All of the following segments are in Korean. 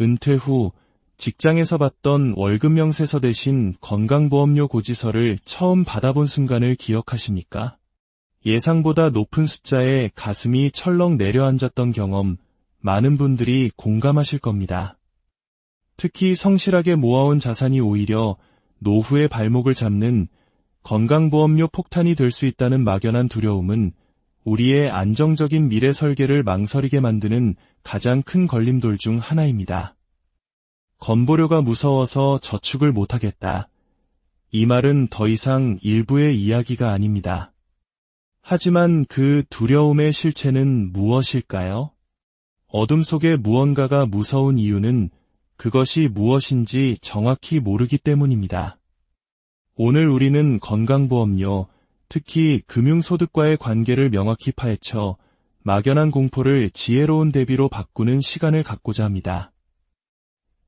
은퇴 후 직장에서 받던 월급 명세서 대신 건강보험료 고지서를 처음 받아본 순간을 기억하십니까? 예상보다 높은 숫자에 가슴이 철렁 내려앉았던 경험, 많은 분들이 공감하실 겁니다. 특히 성실하게 모아온 자산이 오히려 노후의 발목을 잡는 건강보험료 폭탄이 될 수 있다는 막연한 두려움은 우리의 안정적인 미래 설계를 망설이게 만드는 가장 큰 걸림돌 중 하나입니다. 건보료가 무서워서 저축을 못하겠다. 이 말은 더 이상 일부의 이야기가 아닙니다. 하지만 그 두려움의 실체는 무엇일까요? 어둠 속에 무언가가 무서운 이유는 그것이 무엇인지 정확히 모르기 때문입니다. 오늘 우리는 건강보험료, 특히 금융소득과의 관계를 명확히 파헤쳐 막연한 공포를 지혜로운 대비로 바꾸는 시간을 갖고자 합니다.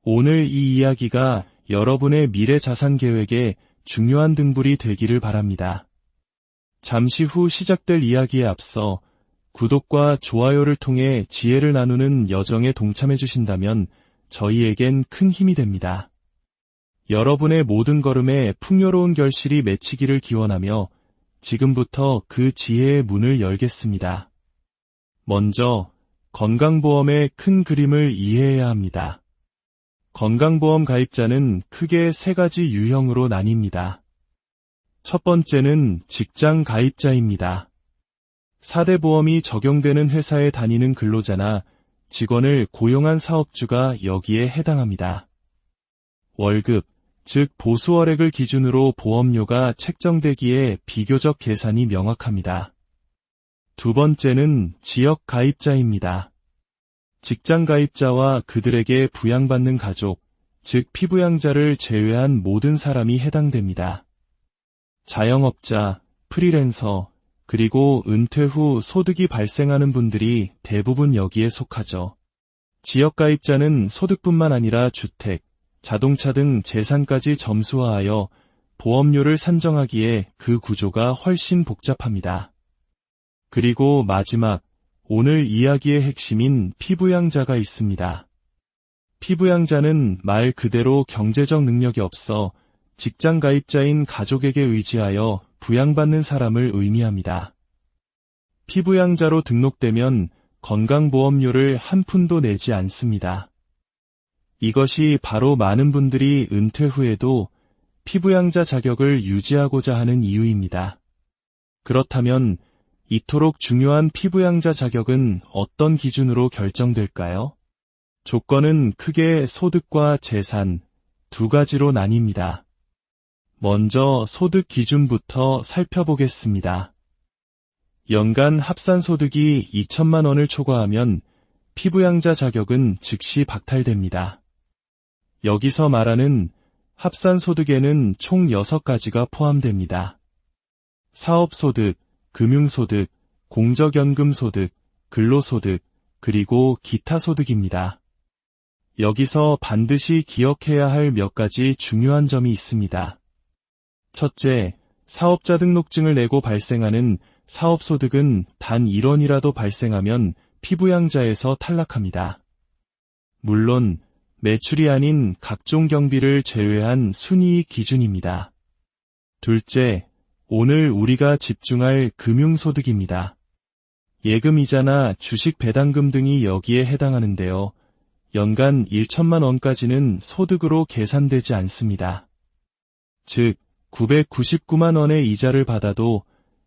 오늘 이 이야기가 여러분의 미래 자산 계획에 중요한 등불이 되기를 바랍니다. 잠시 후 시작될 이야기에 앞서 구독과 좋아요를 통해 지혜를 나누는 여정에 동참해 주신다면 저희에겐 큰 힘이 됩니다. 여러분의 모든 걸음에 풍요로운 결실이 맺히기를 기원하며 지금부터 그 지혜의 문을 열겠습니다. 먼저 건강보험의 큰 그림을 이해해야 합니다. 건강보험 가입자는 크게 세 가지 유형으로 나뉩니다. 첫 번째는 직장 가입자입니다. 4대 보험이 적용되는 회사에 다니는 근로자나 직원을 고용한 사업주가 여기에 해당합니다. 월급, 즉 보수월액을 기준으로 보험료가 책정되기에 비교적 계산이 명확합니다. 두 번째는 지역 가입자입니다. 직장 가입자와 그들에게 부양받는 가족, 즉 피부양자를 제외한 모든 사람이 해당됩니다. 자영업자, 프리랜서, 그리고 은퇴 후 소득이 발생하는 분들이 대부분 여기에 속하죠. 지역 가입자는 소득뿐만 아니라 주택, 자동차 등 재산까지 점수화하여 보험료를 산정하기에 그 구조가 훨씬 복잡합니다. 그리고 마지막, 오늘 이야기의 핵심인 피부양자가 있습니다. 피부양자는 말 그대로 경제적 능력이 없어 직장 가입자인 가족에게 의지하여 부양받는 사람을 의미합니다. 피부양자로 등록되면 건강보험료를 한 푼도 내지 않습니다. 이것이 바로 많은 분들이 은퇴 후에도 피부양자 자격을 유지하고자 하는 이유입니다. 그렇다면 이토록 중요한 피부양자 자격은 어떤 기준으로 결정될까요? 조건은 크게 소득과 재산 두 가지로 나뉩니다. 먼저 소득 기준부터 살펴보겠습니다. 연간 합산소득이 2천만 원을 초과하면 피부양자 자격은 즉시 박탈됩니다. 여기서 말하는 합산소득에는 총 6가지가 포함됩니다. 사업소득, 금융소득, 공적연금소득, 근로소득, 그리고 기타 소득입니다. 여기서 반드시 기억해야 할 몇 가지 중요한 점이 있습니다. 첫째, 사업자 등록증을 내고 발생하는 사업소득은 단 1원이라도 발생하면 피부양자에서 탈락합니다. 물론 매출이 아닌 각종 경비를 제외한 순이익 기준입니다. 둘째, 오늘 우리가 집중할 금융소득입니다. 예금이자나 주식 배당금 등이 여기에 해당하는데요. 연간 1천만 원까지는 소득으로 계산되지 않습니다. 즉, 999만 원의 이자를 받아도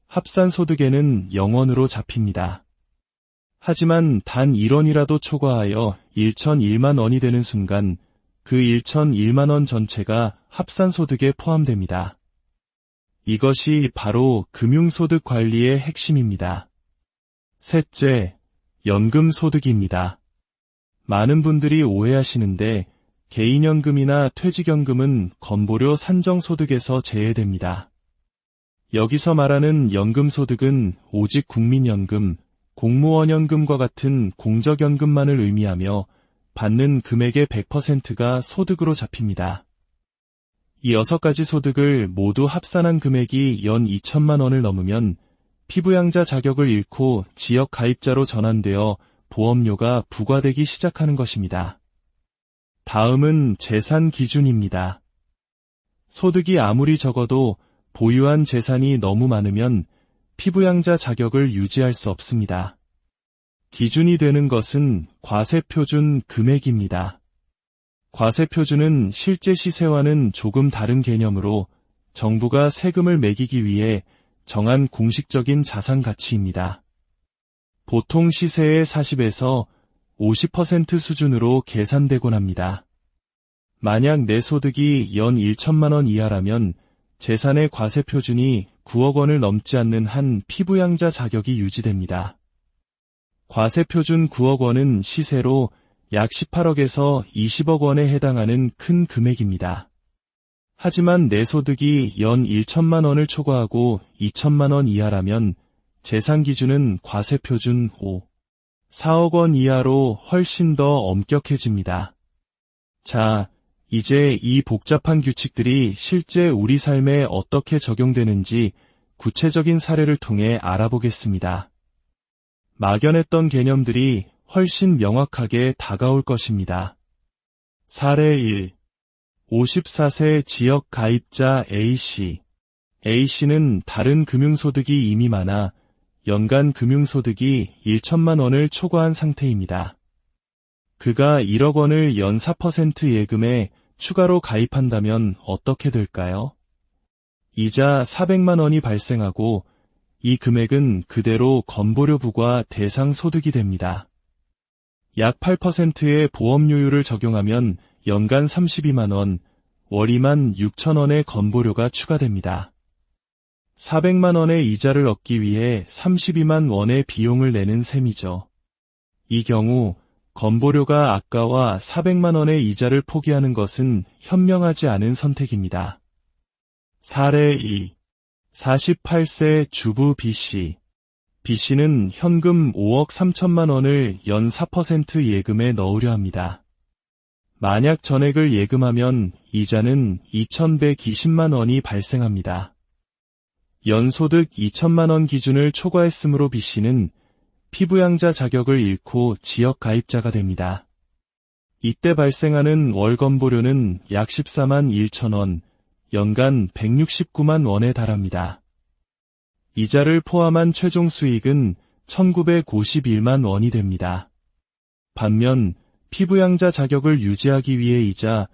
합산소득에는 0원으로 잡힙니다. 하지만 단 1원이라도 초과하여 1,001만 원이 되는 순간 그 1,001만 원 전체가 합산소득에 포함됩니다. 이것이 바로 금융소득 관리의 핵심입니다. 셋째, 연금소득입니다. 많은 분들이 오해하시는데 개인연금이나 퇴직연금은 건보료 산정소득에서 제외됩니다. 여기서 말하는 연금소득은 오직 국민연금, 공무원연금과 같은 공적연금만을 의미하며 받는 금액의 100%가 소득으로 잡힙니다. 이 6가지 소득을 모두 합산한 금액이 연 2천만 원을 넘으면 피부양자 자격을 잃고 지역 가입자로 전환되어 보험료가 부과되기 시작하는 것입니다. 다음은 재산 기준입니다. 소득이 아무리 적어도 보유한 재산이 너무 많으면 피부양자 자격을 유지할 수 없습니다. 기준이 되는 것은 과세표준 금액입니다. 과세표준은 실제 시세와는 조금 다른 개념으로 정부가 세금을 매기기 위해 정한 공식적인 자산 가치입니다. 보통 시세의 40에서 50% 수준으로 계산되곤 합니다. 만약 내 소득이 연 1천만 원 이하라면 재산의 과세표준이 9억 원을 넘지 않는 한 피부양자 자격이 유지됩니다. 과세표준 9억 원은 시세로 약 18억에서 20억 원에 해당하는 큰 금액입니다. 하지만 내 소득이 연 1천만 원을 초과하고 2천만 원 이하라면 재산 기준은 과세표준 5, 4억 원 이하로 훨씬 더 엄격해집니다. 자, 이제 이 복잡한 규칙들이 실제 우리 삶에 어떻게 적용되는지 구체적인 사례를 통해 알아보겠습니다. 막연했던 개념들이 훨씬 명확하게 다가올 것입니다. 사례 1. 54세 지역 가입자 A씨. A씨는 다른 금융소득이 이미 많아 연간 금융소득이 1천만 원을 초과한 상태입니다. 그가 1억 원을 연 4% 예금에 추가로 가입한다면 어떻게 될까요? 이자 400만 원이 발생하고 이 금액은 그대로 건보료 부과 대상 소득이 됩니다. 약 8%의 보험료율을 적용하면 연간 32만 원, 월 2만 6천 원의 건보료가 추가됩니다. 400만 원의 이자를 얻기 위해 32만 원의 비용을 내는 셈이죠. 이 경우 건보료가 아까와 400만 원의 이자를 포기하는 것은 현명하지 않은 선택입니다. 사례 2. 48세 주부 B씨. B씨는 현금 5억 3천만 원을 연 4% 예금에 넣으려 합니다. 만약 전액을 예금하면 이자는 2,120만 원이 발생합니다. 연소득 2천만 원 기준을 초과했으므로 B씨는 피부양자 자격을 잃고 지역 가입자가 됩니다. 이때 발생하는 월 건보료는 약 14만 1천 원, 연간 169만 원에 달합니다. 이자를 포함한 최종 수익은 1,951만 원이 됩니다. 반면 피부양자 자격을 유지하기 위해이자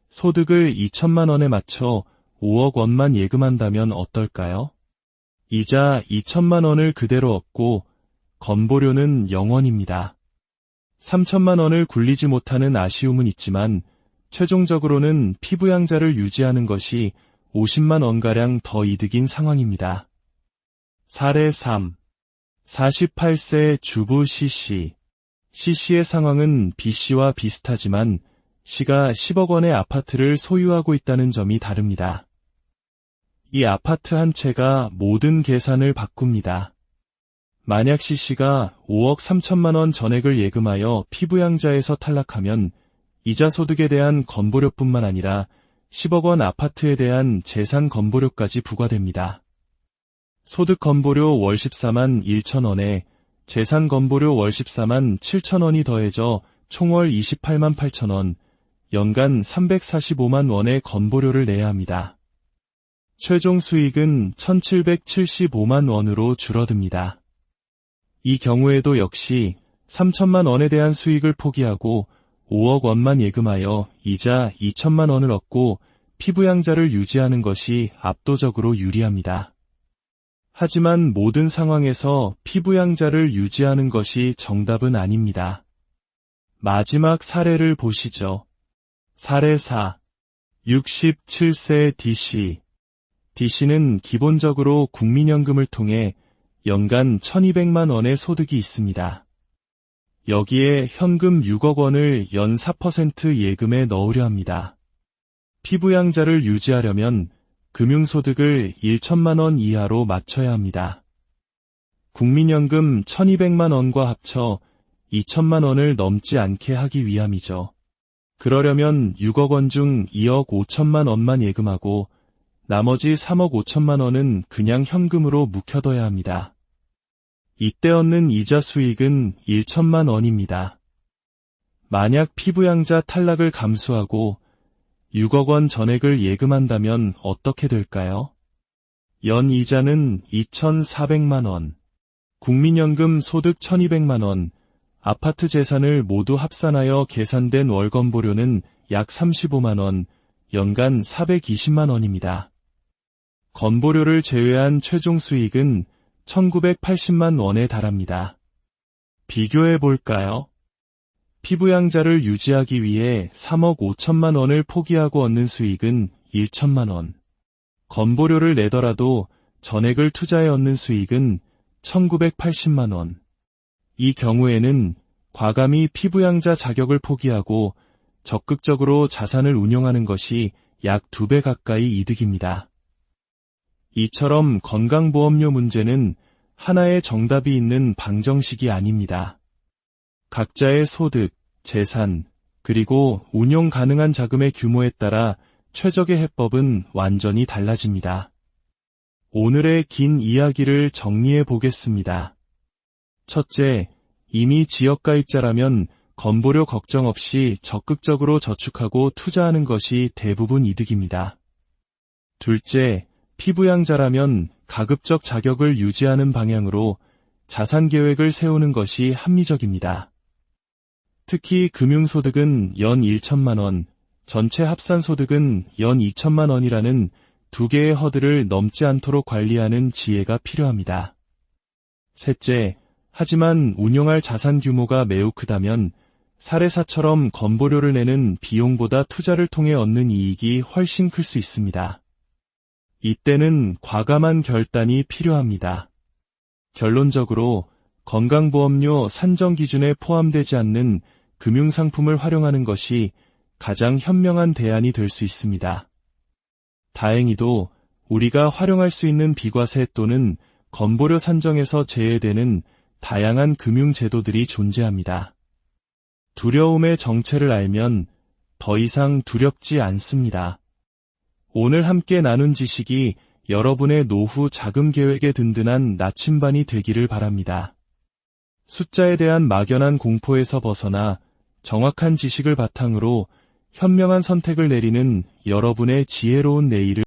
소득을 2천만 원에 맞춰 5억 원만 예금한다면 어떨까요? 이자 2천만 원을 그대로 얻고 건보료는 0원입니다. 3천만 원을 굴리지 못하는 아쉬움은 있지만 최종적으로는 피부양자를 유지하는 것이 50만 원가량 더 이득인 상황입니다. 사례 3. 48세 주부 C씨. C씨의 상황은 B씨와 비슷하지만 C가 10억 원의 아파트를 소유하고 있다는 점이 다릅니다. 이 아파트 한 채가 모든 계산을 바꿉니다. 만약 C씨가 5억 3천만 원 전액을 예금하여 피부양자에서 탈락하면 이자 소득에 대한 건보료뿐만 아니라 10억 원 아파트에 대한 재산 건보료까지 부과됩니다. 소득 건보료 월 14만 1천 원에 재산 건보료 월 14만 7천 원이 더해져 총월 28만 8천 원, 연간 345만 원의 건보료를 내야 합니다. 최종 수익은 1,775만 원으로 줄어듭니다. 이 경우에도 역시 3천만 원에 대한 수익을 포기하고 5억 원만 예금하여 이자 2천만 원을 얻고 피부양자를 유지하는 것이 압도적으로 유리합니다. 하지만 모든 상황에서 피부양자를 유지하는 것이 정답은 아닙니다. 마지막 사례를 보시죠. 사례 4. 67세 D씨. D씨는 기본적으로 국민연금을 통해 연간 1,200만 원의 소득이 있습니다. 여기에 현금 6억 원을 연 4% 예금에 넣으려 합니다. 피부양자를 유지하려면 금융소득을 1천만 원 이하로 맞춰야 합니다. 국민연금 1,200만 원과 합쳐 2천만 원을 넘지 않게 하기 위함이죠. 그러려면 6억 원 중 2억 5천만 원만 예금하고 나머지 3억 5천만 원은 그냥 현금으로 묵혀둬야 합니다. 이때 얻는 이자 수익은 1천만 원입니다. 만약 피부양자 탈락을 감수하고 6억 원 전액을 예금한다면 어떻게 될까요? 연 이자는 2,400만 원, 국민연금 소득 1,200만 원, 아파트 재산을 모두 합산하여 계산된 월 건보료는 약 35만 원, 연간 420만 원입니다. 건보료를 제외한 최종 수익은 1,980만 원에 달합니다. 비교해 볼까요? 피부양자를 유지하기 위해 3억 5천만 원을 포기하고 얻는 수익은 1천만 원. 건보료를 내더라도 전액을 투자해 얻는 수익은 1,980만 원. 이 경우에는 과감히 피부양자 자격을 포기하고 적극적으로 자산을 운용하는 것이 약 2배 가까이 이득입니다. 이처럼 건강보험료 문제는 하나의 정답이 있는 방정식이 아닙니다. 각자의 소득, 재산, 그리고 운용 가능한 자금의 규모에 따라 최적의 해법은 완전히 달라집니다. 오늘의 긴 이야기를 정리해 보겠습니다. 첫째, 이미 지역가입자라면 건보료 걱정 없이 적극적으로 저축하고 투자하는 것이 대부분 이득입니다. 둘째, 피부양자라면 가급적 자격을 유지하는 방향으로 자산 계획을 세우는 것이 합리적입니다. 특히 금융소득은 연 1천만 원, 전체 합산소득은 연 2천만 원이라는 두 개의 허들을 넘지 않도록 관리하는 지혜가 필요합니다. 셋째, 하지만 운용할 자산 규모가 매우 크다면 사례사처럼 건보료를 내는 비용보다 투자를 통해 얻는 이익이 훨씬 클 수 있습니다. 이때는 과감한 결단이 필요합니다. 결론적으로 건강보험료 산정 기준에 포함되지 않는 금융상품을 활용하는 것이 가장 현명한 대안이 될 수 있습니다. 다행히도 우리가 활용할 수 있는 비과세 또는 건보료 산정에서 제외되는 다양한 금융제도들이 존재합니다. 두려움의 정체를 알면 더 이상 두렵지 않습니다. 오늘 함께 나눈 지식이 여러분의 노후 자금 계획에 든든한 나침반이 되기를 바랍니다. 숫자에 대한 막연한 공포에서 벗어나 정확한 지식을 바탕으로 현명한 선택을 내리는 여러분의 지혜로운 내일을